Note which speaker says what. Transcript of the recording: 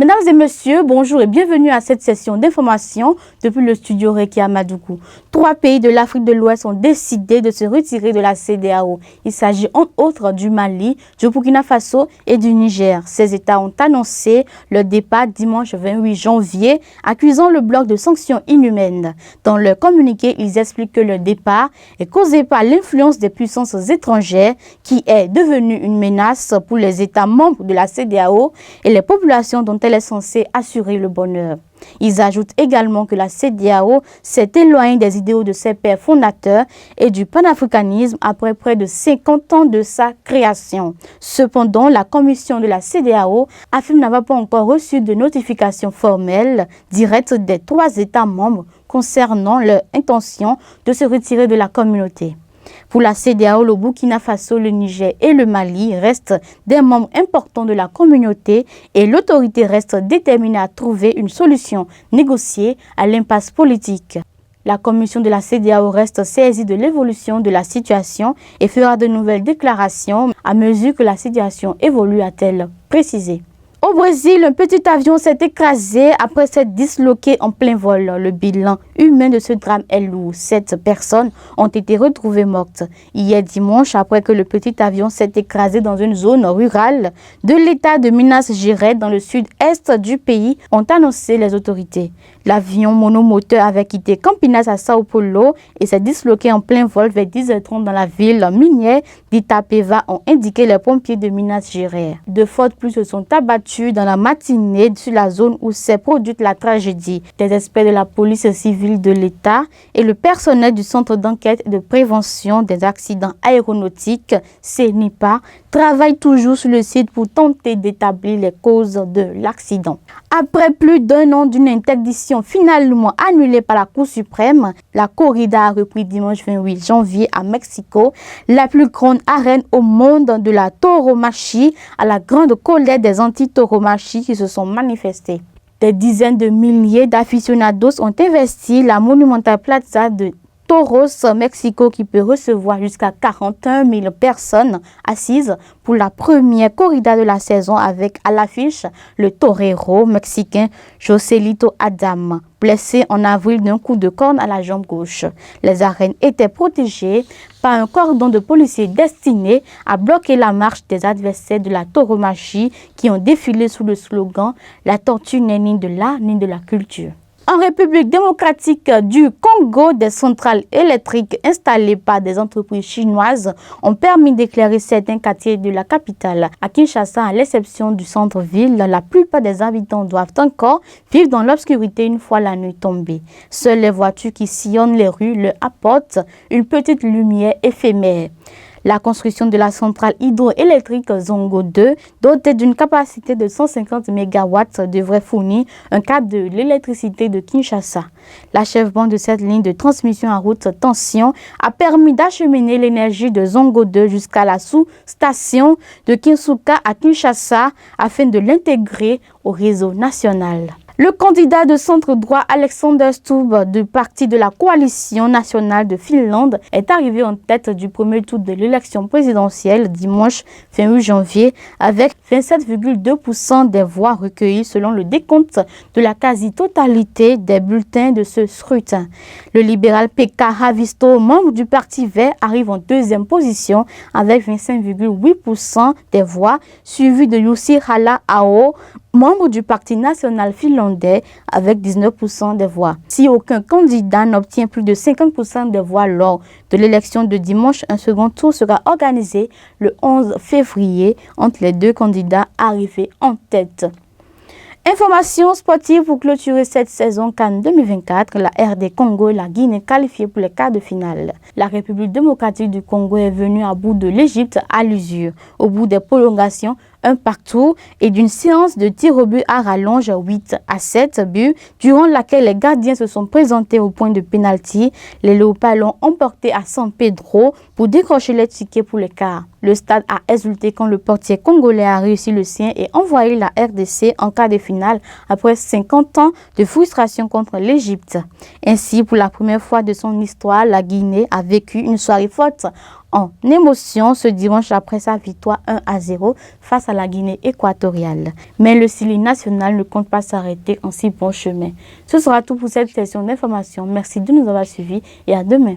Speaker 1: Mesdames et messieurs, bonjour et bienvenue à cette session d'information depuis le studio Reiki Amadougou. 3 pays de l'Afrique de l'Ouest ont décidé de se retirer de la CEDEAO. Il s'agit entre autres du Mali, du Burkina Faso et du Niger. Ces États ont annoncé leur départ dimanche 28 janvier, accusant le bloc de sanctions inhumaines. Dans leur communiqué, ils expliquent que leur départ est causé par l'influence des puissances étrangères qui est devenue une menace pour les États membres de la CEDEAO et les populations dont elle est censée assurer le bonheur. Ils ajoutent également que la CEDEAO s'est éloignée des idéaux de ses pères fondateurs et du panafricanisme après près de 50 ans de sa création. Cependant, la commission de la CEDEAO affirme n'avoir pas encore reçu de notification formelle directe des 3 États membres concernant leur intention de se retirer de la communauté. Pour la CEDEAO, le Burkina Faso, le Niger et le Mali restent des membres importants de la communauté et l'autorité reste déterminée à trouver une solution négociée à l'impasse politique. La commission de la CEDEAO reste saisie de l'évolution de la situation et fera de nouvelles déclarations à mesure que la situation évolue, a-t-elle précisé. Au Brésil, un petit avion s'est écrasé après s'être disloqué en plein vol. Le bilan humain de ce drame est lourd. 7 personnes ont été retrouvées mortes hier dimanche après que le petit avion s'est écrasé dans une zone rurale de l'état de Minas Gerais dans le sud-est du pays, ont annoncé les autorités. L'avion monomoteur avait quitté Campinas à Sao Paulo et s'est disloqué en plein vol vers 10h30 dans la ville minière d'Itapeva, ont indiqué les pompiers de Minas Gerais. De fortes pluies se sont abattues dans la matinée sur la zone où s'est produite la tragédie. Des experts de la police civile de l'État et le personnel du Centre d'enquête et de prévention des accidents aéronautiques, CENIPA, travaillent toujours sur le site pour tenter d'établir les causes de l'accident. Après plus d'1 an d'une interdiction finalement annulée par la Cour suprême, la corrida a repris dimanche 28 janvier à Mexico, la plus grande arène au monde de la tauromachie, à la grande colère des anti-tauromachie qui se sont manifestés. Des dizaines de milliers d'aficionados ont investi la Monumental Plaza de Toros, Mexico, qui peut recevoir jusqu'à 41 000 personnes assises pour la première corrida de la saison avec à l'affiche le torero mexicain Joselito Adam, blessé en avril d'un coup de corne à la jambe gauche. Les arènes étaient protégées par un cordon de policiers destiné à bloquer la marche des adversaires de la tauromachie qui ont défilé sous le slogan « La tortue n'est ni de l'art ni de la culture ». En République démocratique du Congo, des centrales électriques installées par des entreprises chinoises ont permis d'éclairer certains quartiers de la capitale. À Kinshasa, à l'exception du centre-ville, la plupart des habitants doivent encore vivre dans l'obscurité une fois la nuit tombée. Seules les voitures qui sillonnent les rues leur apportent une petite lumière éphémère. La construction de la centrale hydroélectrique Zongo 2, dotée d'une capacité de 150 MW, devrait fournir un quart de l'électricité de Kinshasa. L'achèvement de cette ligne de transmission à haute tension a permis d'acheminer l'énergie de Zongo 2 jusqu'à la sous-station de Kinsuka à Kinshasa afin de l'intégrer au réseau national. Le candidat de centre-droit Alexander Stubb du parti de la coalition nationale de Finlande est arrivé en tête du premier tour de l'élection présidentielle dimanche 28 janvier avec 27,2% des voix recueillies selon le décompte de la quasi-totalité des bulletins de ce scrutin. Le libéral Pekka Haavisto, membre du Parti vert, arrive en 2e position avec 25,8% des voix, suivi de Jussi Halla-aho, membre du Parti national finlandais avec 19% des voix. Si aucun candidat n'obtient plus de 50% des voix lors de l'élection de dimanche, un second tour sera organisé le 11 février entre les 2 candidats arrivés en tête. Information sportive pour clôturer cette saison CAN 2024, la RD Congo et la Guinée qualifiées pour les quarts de finale. La République démocratique du Congo est venue à bout de l'Égypte à l'usure. Au bout des prolongations, un partout et d'une séance de tir au but à rallonge 8-7 buts, durant laquelle les gardiens se sont présentés au point de pénalty. Les Léopards l'ont emporté à San Pedro pour décrocher les tickets pour les quarts. Le stade a exulté quand le portier congolais a réussi le sien et envoyé la RDC en quart de finale après 50 ans de frustration contre l'Égypte. Ainsi, pour la première fois de son histoire, la Guinée a vécu une soirée forte en émotion ce dimanche après sa victoire 1-0 face à la Guinée équatoriale. Mais le Sili national ne compte pas s'arrêter en si bon chemin. Ce sera tout pour cette session d'information. Merci de nous avoir suivis et à demain.